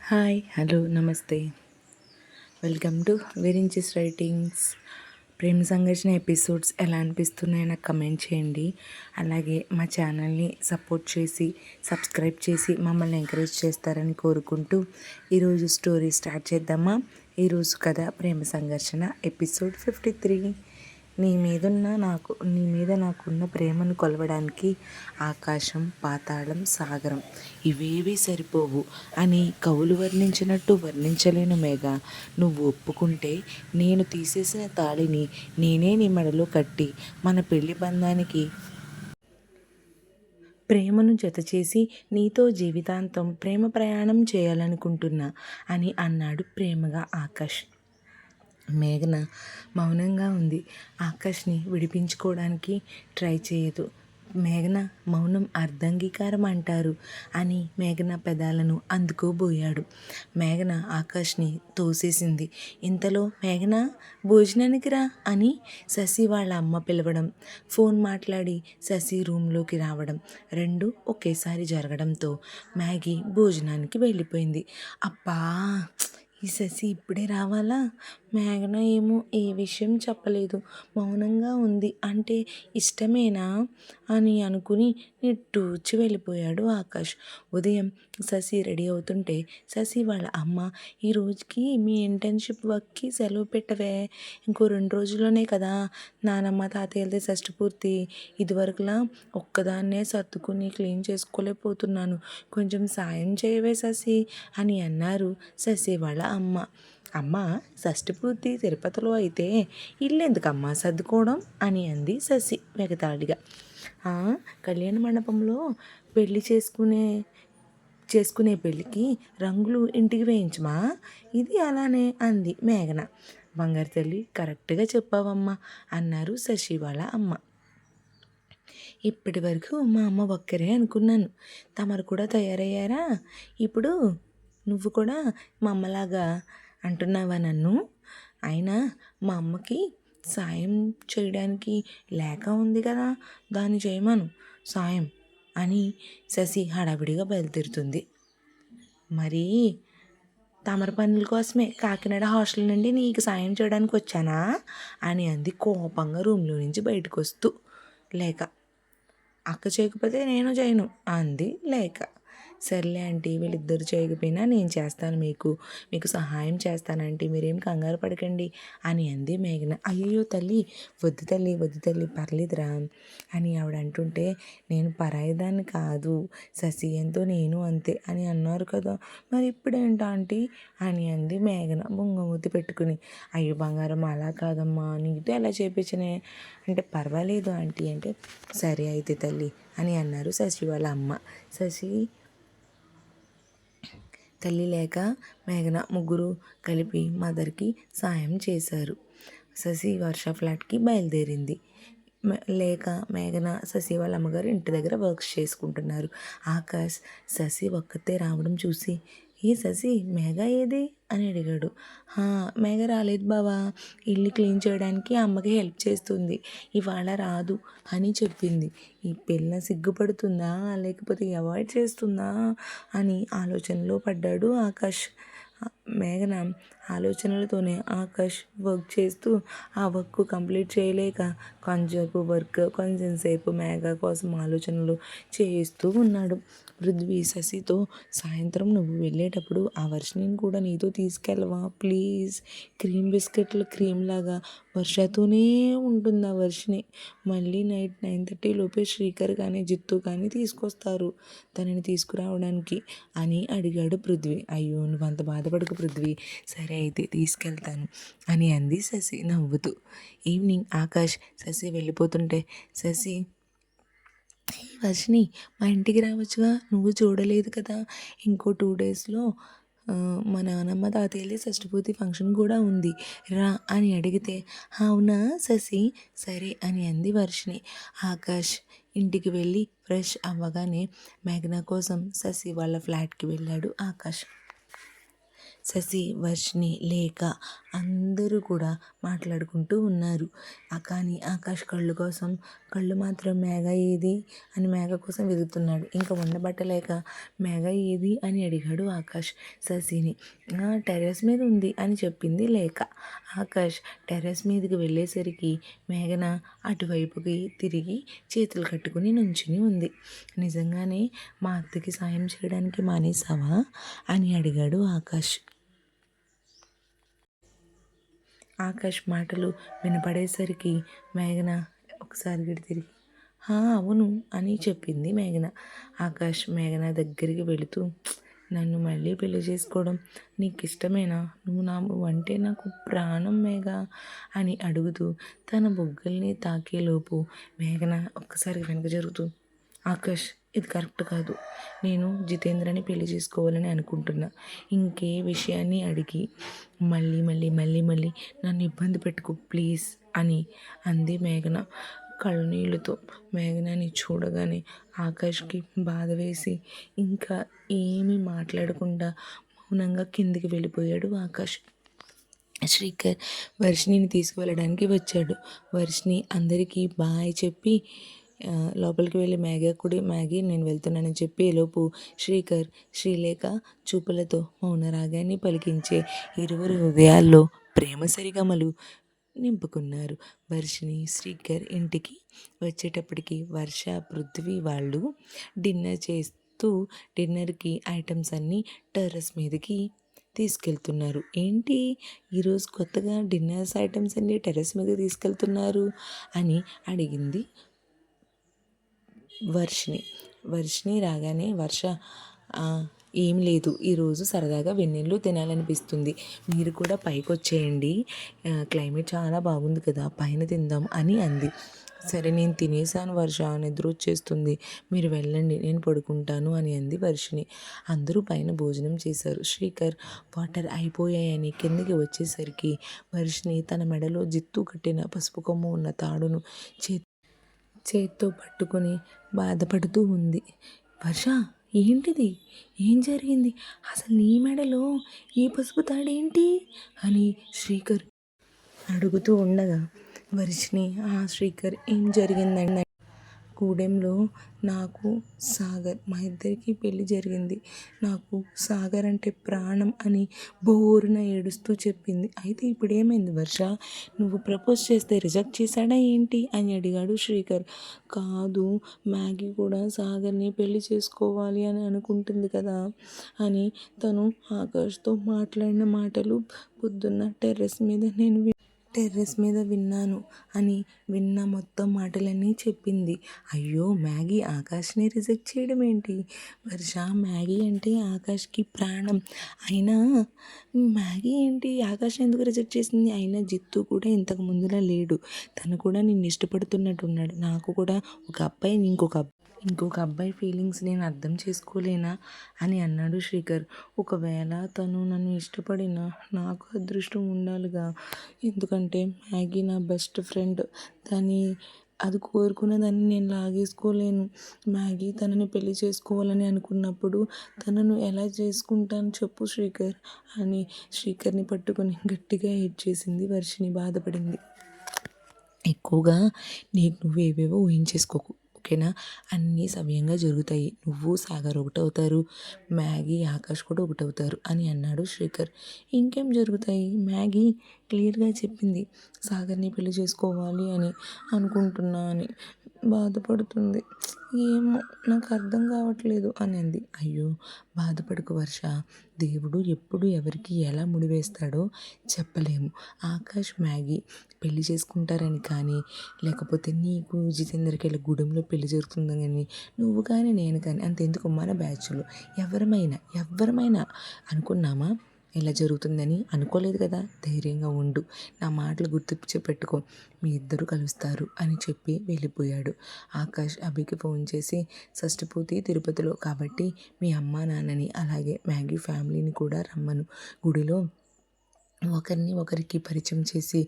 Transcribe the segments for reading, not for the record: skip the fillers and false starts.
Hi, hello, నమస్తే. Welcome to Virinchi's writings. ప్రేమ సంఘర్షణ ఎపిసోడ్స్ ఎలా అనిపిస్తున్నాయో నాకు కమెంట్ చేయండి. అలాగే మా ఛానల్ని సపోర్ట్ చేసి సబ్స్క్రైబ్ చేసి మమ్మల్ని ఎంకరేజ్ చేస్తారని కోరుకుంటూ ఈరోజు స్టోరీ స్టార్ట్ చేద్దామా. ఈరోజు కథ ప్రేమ సంఘర్షణ ఎపిసోడ్ 53. నీ మీద నాకున్న ప్రేమను కొలవడానికి ఆకాశం, పాతాళం, సాగరం ఇవేవీ సరిపోవు అని కవులు వర్ణించినట్టు వర్ణించలేను మేఘ. నువ్వు ఒప్పుకుంటే నేను తీసేసిన తాళిని నేనే నీ మెడలో కట్టి మన పెళ్లి బంధానికి ప్రేమను జతచేసి నీతో జీవితాంతం ప్రేమ ప్రయాణం చేయాలనుకుంటున్నా అని అన్నాడు ప్రేమగా ఆకాష్. మేఘన మౌనంగా ఉంది. ఆకాష్ని విడిపించుకోవడానికి ట్రై చేయదు. మేఘన మౌనం అర్ధంగీకారం అంటారు అని మేఘన పెదాలను అందుకోబోయాడు. మేఘన ఆకాష్ని తోసేసింది. ఇంతలో మేఘన భోజనానికి రా అని శశి వాళ్ళ అమ్మ పిలవడం, ఫోన్ మాట్లాడి శశి రూమ్లోకి రావడం రెండు ఒకేసారి జరగడంతో మ్యాగీ భోజనానికి వెళ్ళిపోయింది. అబ్బా, ఈ శశి ఇప్పుడే రావాలా? మేఘన ఏమో ఏ విషయం చెప్పలేదు, మౌనంగా ఉంది, అంటే ఇష్టమేనా అని అనుకుని నిట్టూర్చి వెళ్ళిపోయాడు ఆకాష్. ఉదయం శశి రెడీ అవుతుంటే శశి వాళ్ళ అమ్మ, ఈ రోజుకి మీ ఇంటర్న్షిప్ వర్క్కి సెలవు పెట్టవే, ఇంకో 2 రోజుల్లోనే కదా నానమ్మ తాతయ్యలది షష్ఠి పూర్తి, ఇదివరకులా ఒక్కదాన్నే సర్దుకుని క్లీన్ చేసుకోలేకపోతున్నాను, కొంచెం సాయం చేయవే శశి అని అన్నారు శశి వాళ్ళ అమ్మ. అమ్మ, షష్ఠి పూర్తి తిరుపతిలో అయితే ఇల్లెందుకమ్మా సర్దుకోవడం అని అంది శశి వెగతాళిగా. కళ్యాణ మండపంలో పెళ్లి చేసుకునే పెళ్ళికి రంగులు ఇంటికి వేయించమా, ఇది అలానే అంది మేఘన. బంగారు తల్లి, కరెక్ట్గా చెప్పావమ్మా అన్నారు శశి వాళ్ళ అమ్మ. ఇప్పటి వరకు మా అమ్మ ఒక్కరే అనుకున్నాను, తమరు కూడా తయారయ్యారా? ఇప్పుడు నువ్వు కూడా మా అమ్మలాగా అంటున్నావా నన్ను? అయినా మా అమ్మకి సాయం చేయడానికి లేక ఉంది కదా, దాన్ని చేయమను సాయం అని శశి హడావిడిగా బయలుదేరుతుంది. మరి తమర పనుల కోసమే కాకినాడ హాస్టల్ నుండి నీకు సాయం చేయడానికి వచ్చానా అని అంది కోపంగా రూమ్లో నుంచి బయటకు వస్తూ. లేక అక్క చేయకపోతే నేను చేయను అంది లేక. సర్లే ఆంటీ, వీళ్ళిద్దరు చేయకపోయినా నేను చేస్తాను, మీకు సహాయం చేస్తానంటీ, మీరేం కంగారు పడకండి అని అంది మేఘన. అయ్యో తల్లి, వద్దు తల్లి, పర్లేదురా అని ఆవిడ అంటుంటే, నేను పరాయిదాన్ని కాదు, శశి ఎంతో నేను అంతే అని అన్నారు కదా, మరి ఇప్పుడేంటా ఆంటీ అని అంది మేఘన బొంగమూతి పెట్టుకుని. అయ్యో బంగారం, అలా కాదమ్మా, నీతో ఎలా చేపించనే అంటే, పర్వాలేదు ఆంటీ అంటే, సరే అయితే తల్లి అని అన్నారు శశి వాళ్ళ అమ్మ. శశి తల్లి లేక మేఘన ముగ్గురు కలిపి మదర్కి సాయం చేశారు. శశి వర్ష ఫ్లాట్కి బయలుదేరింది. లేక మేఘన శశి వాళ్ళ అమ్మగారు ఇంటి దగ్గర వర్క్స్ చేసుకుంటున్నారు. ఆకాష్ శశి ఒక్కతే రావడం చూసి, ఏ శశి, మేఘ ఏది అని అడిగాడు. మేఘ రాలేదు బావా, ఇల్లు క్లీన్ చేయడానికి అమ్మకి హెల్ప్ చేస్తుంది, ఇవాళ రాదు అని చెప్పింది. ఈ పిల్ల సిగ్గుపడుతుందా లేకపోతే అవాయిడ్ చేస్తుందా అని ఆలోచనలో పడ్డాడు ఆకాష్. మేఘన ఆలోచనలతోనే ఆకాష్ వర్క్ చేస్తూ ఆ వర్క్ కంప్లీట్ చేయలేక కొంచెం సేపు మేఘ కోసం ఆలోచనలు చేస్తూ ఉన్నాడు. పృథ్వీ శశితో, సాయంత్రం నువ్వు వెళ్ళేటప్పుడు ఆ వర్షిని కూడా నీతో తీసుకెళ్ళవా ప్లీజ్, క్రీమ్ బిస్కెట్లు క్రీమ్ లాగా వర్షతోనే ఉంటుంది ఆ వర్షిని, మళ్ళీ నైట్ 9:30 లోపే శ్రీకర్ కానీ జిత్తు కానీ తీసుకొస్తారు తనని తీసుకురావడానికి అని అడిగాడు పృథ్వీ. అయ్యో, నువ్వు అంత బాధపడకు పృథ్వీ, సరే అయితే తీసుకెళ్తాను అని అంది శశి నవ్వుతూ. ఈవినింగ్ ఆకాష్ శశి వెళ్ళిపోతుంటే, శశి వర్షిని మా ఇంటికి రావచ్చుగా, నువ్వు చూడలేదు కదా, ఇంకో 2 డేస్లో మా నానమ్మ తాతయ్యలే షష్ఠపూర్తి ఫంక్షన్ కూడా ఉంది, రా అని అడిగితే, అవునా శశి, సరే అని అంది వర్షిని. ఆకాష్ ఇంటికి వెళ్ళి ఫ్రెష్ అవ్వగానే మేఘన కోసం శశి వాళ్ళ ఫ్లాట్కి వెళ్ళాడు ఆకాష్. శశి, వర్షిణి, లేఖ అందరూ కూడా మాట్లాడుకుంటూ ఉన్నారు. కానీ ఆకాష్ కళ్ళు మాత్రం మేఘ ఏది అని మేఘ కోసం వెతుకుతున్నాడు. ఇంకా ఉండబట్టలేక మేఘ ఏది అని అడిగాడు ఆకాష్ శశిని. టెర్రస్ మీద ఉంది అని చెప్పింది లేఖ. ఆకాష్ టెర్రస్ మీదకి వెళ్ళేసరికి మేఘన అటువైపుకి తిరిగి చేతులు కట్టుకుని నుంచుని ఉంది. నిజంగానే మా అత్తకి సాయం చేయడానికి మానేసావా అని అడిగాడు ఆకాష్. ఆకాష్ మాటలు వినపడేసరికి మేఘన ఒకసారి తిరిగి అవును అని చెప్పింది మేఘన. ఆకాష్ మేఘన దగ్గరికి వెళుతూ, నన్ను మళ్ళీ పెళ్లి చేసుకోవడం నీకు ఇష్టమేనా? నువ్వంటే నాకు ప్రాణం మేఘ అని అడుగుతూ తన బుగ్గల్ని తాకేలోపు మేఘన ఒక్కసారి వెనక జరుగుతూ, ఆకాష్ ఇది కరెక్ట్ కాదు. నేను జితేంద్రని పెళ్లి చేసుకోవాలని అనుకుంటున్నా. ఇంకే విషయాన్ని అడిగి మళ్ళీ మళ్ళీ మళ్ళీ మళ్ళీ నన్ను ఇబ్బంది పెట్టుకో ప్లీజ్ అని అంది మేఘన కళ్ళనీళ్ళతో. మేఘనని చూడగానే ఆకాష్కి బాధ వేసి ఇంకా ఏమీ మాట్లాడకుండా మౌనంగా కిందికి వెళ్ళిపోయాడు ఆకాష్. శ్రీకర్ వర్షిణిని తీసుకువెళ్ళడానికి వచ్చాడు. వర్షిణి అందరికీ బాయ్ చెప్పి లోపలికి వెళ్ళి మ్యాగీ నేను వెళ్తున్నానని చెప్పి ఈలోపు శ్రీకర్, శ్రీలేఖ చూపులతో మౌనరాగాన్ని పలికించే ఇరువురు హృదయాల్లో ప్రేమ సరిగమలు నింపుకున్నారు. వర్షిణి, శ్రీకర్ ఇంటికి వచ్చేటప్పటికి వర్ష, పృథ్వీ వాళ్ళు డిన్నర్కి ఐటమ్స్ అన్నీ టెర్రస్ మీదకి తీసుకెళ్తున్నారు. ఏంటి ఈరోజు కొత్తగా డిన్నర్స్ ఐటమ్స్ అన్నీ టెర్రస్ మీద తీసుకెళ్తున్నారు అని అడిగింది వర్షిణి రాగానే వర్ష ఏం లేదు, ఈరోజు సరదాగా వెన్నెళ్ళు తినాలనిపిస్తుంది, మీరు కూడా పైకి వచ్చేయండి, క్లైమేట్ చాలా బాగుంది కదా, పైన తిందాం అని అంది. సరే నేను తినేసాను వర్ష, నిద్ర వచ్చేస్తుంది, మీరు వెళ్ళండి నేను పడుకుంటాను అని అంది వర్షిణి. అందరూ పైన భోజనం చేశారు. శ్రీకర్ వాటర్ అయిపోయాయని కిందకి వచ్చేసరికి వర్షిణి తన మెడలో జిత్తు కట్టిన పసుపు కొమ్ము ఉన్న తాడును చేత్తో పట్టుకొని బాధపడుతూ ఉంది. వర్ష ఏంటిది, ఏం జరిగింది, అసలు నీ మెడలో ఈ పసుపు తాడేంటి అని శ్రీకర్ అడుగుతూ ఉండగా వర్షిణి, శ్రీకర్ ఏం జరిగిందండి, గూడెంలో నాకు సాగర్, మా ఇద్దరికి పెళ్ళి జరిగింది, నాకు సాగర్ అంటే ప్రాణం అని బోరున ఏడుస్తూ చెప్పింది. అయితే ఇప్పుడు ఏమైంది వర్ష, నువ్వు ప్రపోజ్ చేస్తే రిజెక్ట్ చేశాడా ఏంటి అని అడిగాడు శ్రీకర్. కాదు, మ్యాగీ కూడా సాగర్ని పెళ్లి చేసుకోవాలి అని అనుకుంటుంది కదా అని తను ఆకాష్తో మాట్లాడిన మాటలు పొద్దున్న టెర్రస్ మీద విన్నాను అని విన్న మొత్తం మాటలన్నీ చెప్పింది. అయ్యో, మ్యాగీ ఆకాష్ని రిజెక్ట్ చేయడం ఏంటి వర్ష, మ్యాగీ అంటే ఆకాష్కి ప్రాణం, అయినా మ్యాగీ ఏంటి ఆకాష్ని ఎందుకు రిజెక్ట్ చేసింది, అయినా జిత్తు కూడా ఇంతకు ముందులా లేడు, తను కూడా నిన్ను ఇష్టపడుతున్నట్టున్నాడు, నాకు కూడా ఒక అబ్బాయి ఇంకొక అబ్బాయి ఫీలింగ్స్ నేను అర్థం చేసుకోలేనా అని అన్నాడు శ్రీకర్. ఒకవేళ తను నన్ను ఇష్టపడినా నాకు అదృష్టం ఉండాలిగా, ఎందుకంటే మ్యాగీ నా బెస్ట్ ఫ్రెండ్, అది కోరుకున్నదాన్ని నేను లాగేసుకోలేను, మ్యాగీ తనని పెళ్లి చేసుకోవాలని అనుకున్నప్పుడు తనను ఎలా చేసుకుంటాను చెప్పు శ్రీకర్ అని శ్రీకర్ని పట్టుకొని గట్టిగా ఏడ్చేసింది వర్షిణి. బాధపడింది. ఎక్కువగా నువ్వేవేవో ఊహించేసుకోకు, ఓకేనా, అన్నీ సవ్యంగా జరుగుతాయి, నువ్వు సాగర్ ఒకటవుతారు, మ్యాగీ ఆకాష్ కూడా ఒకటవుతారు అని అన్నాడు శ్రీకర్. ఇంకేం జరుగుతాయి, మ్యాగీ క్లియర్గా చెప్పింది సాగర్ని పెళ్లి చేసుకోవాలి అని అనుకుంటున్నా అని, బాధపడుతుంది, ఏమో నాకు అర్థం కావట్లేదు అని అంది. అయ్యో బాధపడకు వర్ష, దేవుడు ఎప్పుడు ఎవరికి ఎలా ముడివేస్తాడో చెప్పలేము, ఆకాష్ మ్యాగీ పెళ్లి చేసుకుంటారని కానీ, లేకపోతే నీకు జితేంద్రకి ఇలా గూడెంలో పెళ్లి జరుగుతుందని కానీ, నువ్వు కానీ నేను కానీ, అంతెందుకు మన బ్యాచ్లో ఎవరమైనా అనుకున్నామా ఇలా జరుగుతుందని, అనుకోలేదు కదా, ధైర్యంగా ఉండు, నా మాటలు పెట్టుకో, మీ ఇద్దరు కలుస్తారు అని చెప్పి వెళ్ళిపోయాడు. ఆకాష్ అభికి ఫోన్ చేసి, షష్ఠపూర్తి తిరుపతిలో కాబట్టి మీ అమ్మా నాన్నని అలాగే మ్యాగీ ఫ్యామిలీని కూడా రమ్మను, గుడిలో ఒకరికి పరిచయం చేసి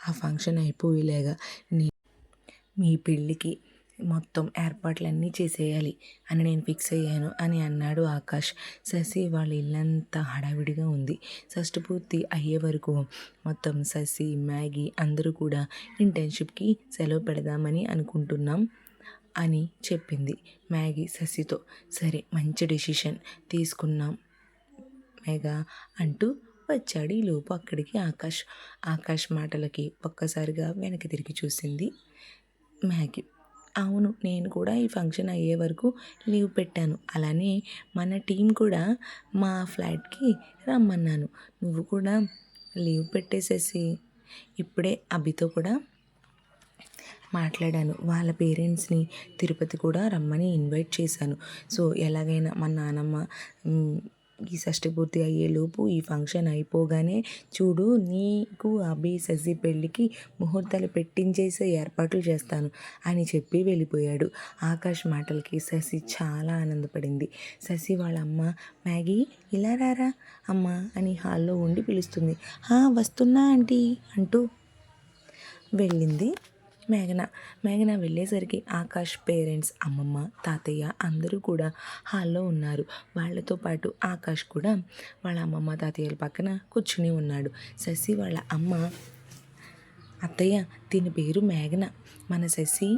ఆ ఫంక్షన్ అయిపోయేలాగా మీ పెళ్ళికి మొత్తం ఏర్పాట్లన్నీ చేసేయాలి అని నేను ఫిక్స్ అయ్యాను అని అన్నాడు ఆకాష్. శశి వాళ్ళ ఇల్లంతా హడావిడిగా ఉంది. షష్టి పూర్తి అయ్యే వరకు మొత్తం శశి, మ్యాగీ అందరూ కూడా ఇంటర్న్షిప్కి సెలవు పెడదామని అనుకుంటున్నాం అని చెప్పింది మ్యాగీ శశితో. సరే, మంచి డెసిషన్ తీసుకున్నాం మేఘా అంటూ వచ్చాడు. ఈలోపు అక్కడికి ఆకాష్ మాటలకి ఒక్కసారిగా వెనక్కి తిరిగి చూసింది మ్యాగీ. అవును, నేను కూడా ఈ ఫంక్షన్ అయ్యే వరకు లీవ్ పెట్టాను. అలానే మన టీం కూడా మా ఫ్లాట్కి రమ్మన్నాను. నువ్వు కూడా లీవ్ పెట్టేసేసి ఇప్పుడే అభితో కూడా మాట్లాడాను. వాళ్ళ పేరెంట్స్ని తిరుపతి కూడా రమ్మని ఇన్వైట్ చేశాను. సో ఎలాగైనా మా నానమ్మ ఈ షష్టి పూర్తి అయ్యేలోపు ఈ ఫంక్షన్ అయిపోగానే చూడు, నీకు అభి శశి పెళ్ళికి ముహూర్తాలు పెట్టించేసే ఏర్పాట్లు చేస్తాను అని చెప్పి వెళ్ళిపోయాడు. ఆకాష్ మాటలకి శశి చాలా ఆనందపడింది. శశి వాళ్ళ అమ్మ మ్యాగీ ఇలా రారా అమ్మ అని హాల్లో ఉండి పిలుస్తుంది. వస్తున్నా ఆంటీ అంటూ వెళ్ళింది మేఘన వెళ్ళేసరికి ఆకాష్ పేరెంట్స్, అమ్మమ్మ, తాతయ్య అందరూ కూడా హాల్లో ఉన్నారు. వాళ్ళతో పాటు ఆకాష్ కూడా వాళ్ళ అమ్మమ్మ తాతయ్యల పక్కన కూర్చుని ఉన్నాడు. శశి వాళ్ళ అమ్మ, అత్తయ్య దీని పేరు మేఘన, మన శశి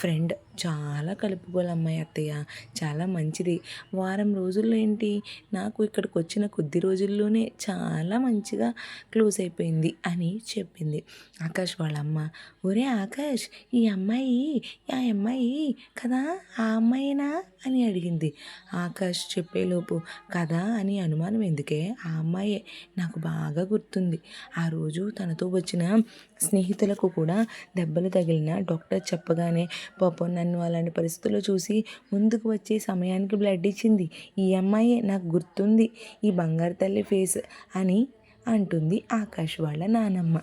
ఫ్రెండ్, చాలా కలుపుగోలు అమ్మాయి అత్తయ్య, చాలా మంచిది. వారం రోజుల్లో ఏంటి, నాకు ఇక్కడికి వచ్చిన కొద్ది రోజుల్లోనే చాలా మంచిగా క్లోజ్ అయిపోయింది అని చెప్పింది. ఆకాష్ వాళ్ళ అమ్మ, ఒరే ఆకాష్, ఈ అమ్మాయి ఆ అమ్మాయి కదా, ఆ అమ్మాయినా అని అడిగింది. ఆకాష్ చెప్పేలోపు కదా అని అనుమానం ఎందుకే, ఆ అమ్మాయే, నాకు బాగా గుర్తుంది. ఆ రోజు తనతో వచ్చిన స్నేహితులకు కూడా దెబ్బలు తగిలిన డాక్టర్ చెప్పగానే పాపం నన్ను అలాంటి పరిస్థితుల్లో చూసి ముందుకు వచ్చి సమయానికి బ్లడ్ ఇచ్చింది ఈ అమ్మాయే, నాకు గుర్తుంది, ఈ బంగారు తల్లి ఫేస్ అని అంటుంది ఆకాష్ వాళ్ళ నానమ్మ.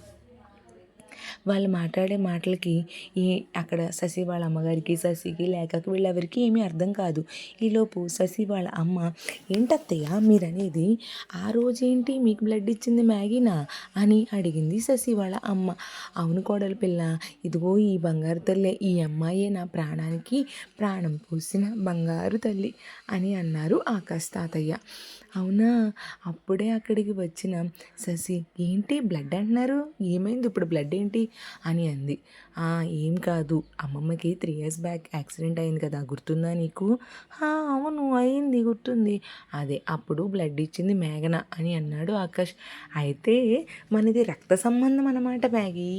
వాళ్ళు మాట్లాడే మాటలకి అక్కడ శశి వాళ్ళ అమ్మగారికి, శశికి, లేఖకి వీళ్ళెవరికి ఏమీ అర్థం కాదు. ఈలోపు శశి వాళ్ళ అమ్మ, ఏంటత్తయ్య మీరనేది, ఆ రోజేంటి మీకు బ్లడ్ ఇచ్చింది మ్యాగీనా అని అడిగింది శశి వాళ్ళ అమ్మ. అవును కోడలి పిల్ల, ఇదిగో ఈ బంగారు తల్లి, ఈ అమ్మాయే నా ప్రాణానికి ప్రాణం పోసిన బంగారు తల్లి అని అన్నారు ఆకాష్ తాతయ్య. అవునా, అప్పుడే అక్కడికి వచ్చిన శశి, ఏంటి బ్లడ్ అంటున్నారు, ఏమైంది ఇప్పుడు, బ్లడ్ ఏంటి అని అంది. ఏం కాదు, అమ్మమ్మకి 3 years బ్యాక్ యాక్సిడెంట్ అయింది కదా, గుర్తుందా నీకు? అవును అయింది, గుర్తుంది. అదే అప్పుడు బ్లడ్ ఇచ్చింది మేఘన అని అన్నాడు ఆకాష్. అయితే మనది రక్త సంబంధం అన్నమాట మ్యాగీ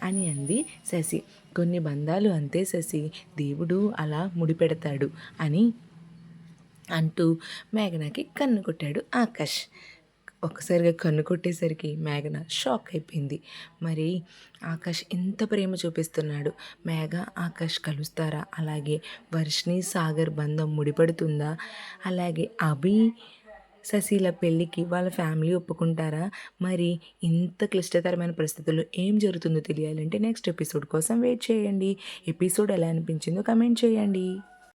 అని అంది శశి. కొన్ని బంధాలు అంతే శశి, దేవుడు అలా ముడిపెడతాడు అని అంటూ మేఘనకి కన్ను కొట్టాడు ఆకాష్. ఒక్కసారిగా కన్ను కొట్టేసరికి మేఘన షాక్ అయిపోయింది. మరి ఆకాష్ ఎంత ప్రేమ చూపిస్తున్నాడు, మేఘ ఆకాష్ కలుస్తారా, అలాగే వర్షిని సాగర్ బంధం ముడిపడుతుందా, అలాగే అభి శశిల పెళ్ళికి వాళ్ళ ఫ్యామిలీ ఒప్పుకుంటారా, మరి ఇంత క్లిష్టతరమైన పరిస్థితుల్లో ఏం జరుగుతుందో తెలియాలంటే నెక్స్ట్ ఎపిసోడ్ కోసం వెయిట్ చేయండి. ఎపిసోడ్ ఎలా అనిపించిందో కమెంట్ చేయండి.